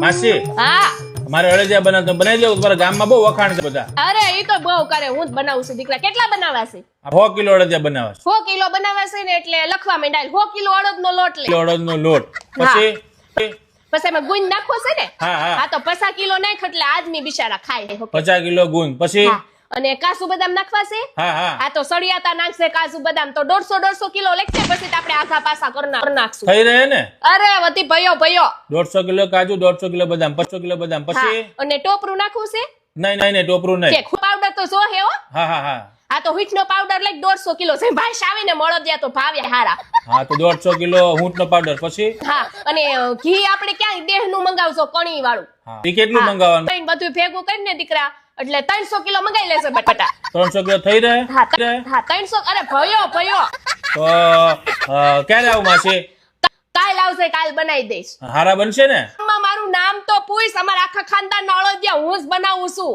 માસી હા મારે અળદિયા બનાવતો બનાવી દો. તમારા ગામમાં બહુ વખાણ છે બધા. અરે ઈ તો બહુ કરે, હું જ બનાવું છું દીકરા. કેટલા બનાવવા છે? 100 કિલો અળદિયા બનાવવા છે. 100 કિલો બનાવવા છે ને એટલે લખવા માંડાય 100 કિલો અડદનો લોટ લે. કિલો અડદનો લોટ પછી પછી એમાં ગુંદ નાખવો છે ને? હા, હા. હા તો 50 કિલો નાખ એટલે આદમી બિચારા ખાય. 50 કિલો ગુંદ પછી હા. અને કાજુ બદામ નાખવા છે? હા હા આ તો સળિયાતા નાખશે કાજુ બદામ તો 150 કિલો લેખશે. પછી તો આપણે આખા પાસા કરી નાખશું. થઈ રહે ને? અરે વતી ભયો 150 કિલો કાજુ 150 કિલો બદામ 50 કિલો બદામ પછી હા. અને ટોપરું નાખવું છે નહીં ટોપરું નહીં. પાવડર તો જો હે હો. હા હા હા આ તો વીટનો પાવડર લઈ 150 કિલો છે. ભાઈ આવીને મળદિયા તો ભાવે હારા. હા તો 150 કિલો ઊંટનો પાવડર પછી હા અને ઘી આપણે ક્યાં દેહનું મંગાવશો કણી વાળું. હા એ કેટલું મંગાવવાનું? કઈ બધું ભેગું કરીને દીકરા એટલે 300 કિલો મંગાઈ લેશે બટાટા. 300 કિલો થઈ રહે? હા 300. અરે ભયો તો ક્યારે આવું માસી? કાલ આવશે, કાલ બનાવી દઈશ. હારા બનશે ને? મારું નામ તો પૂછ. અમારા આખા ખાનદાન અળદિયા હું જ બનાવું છું.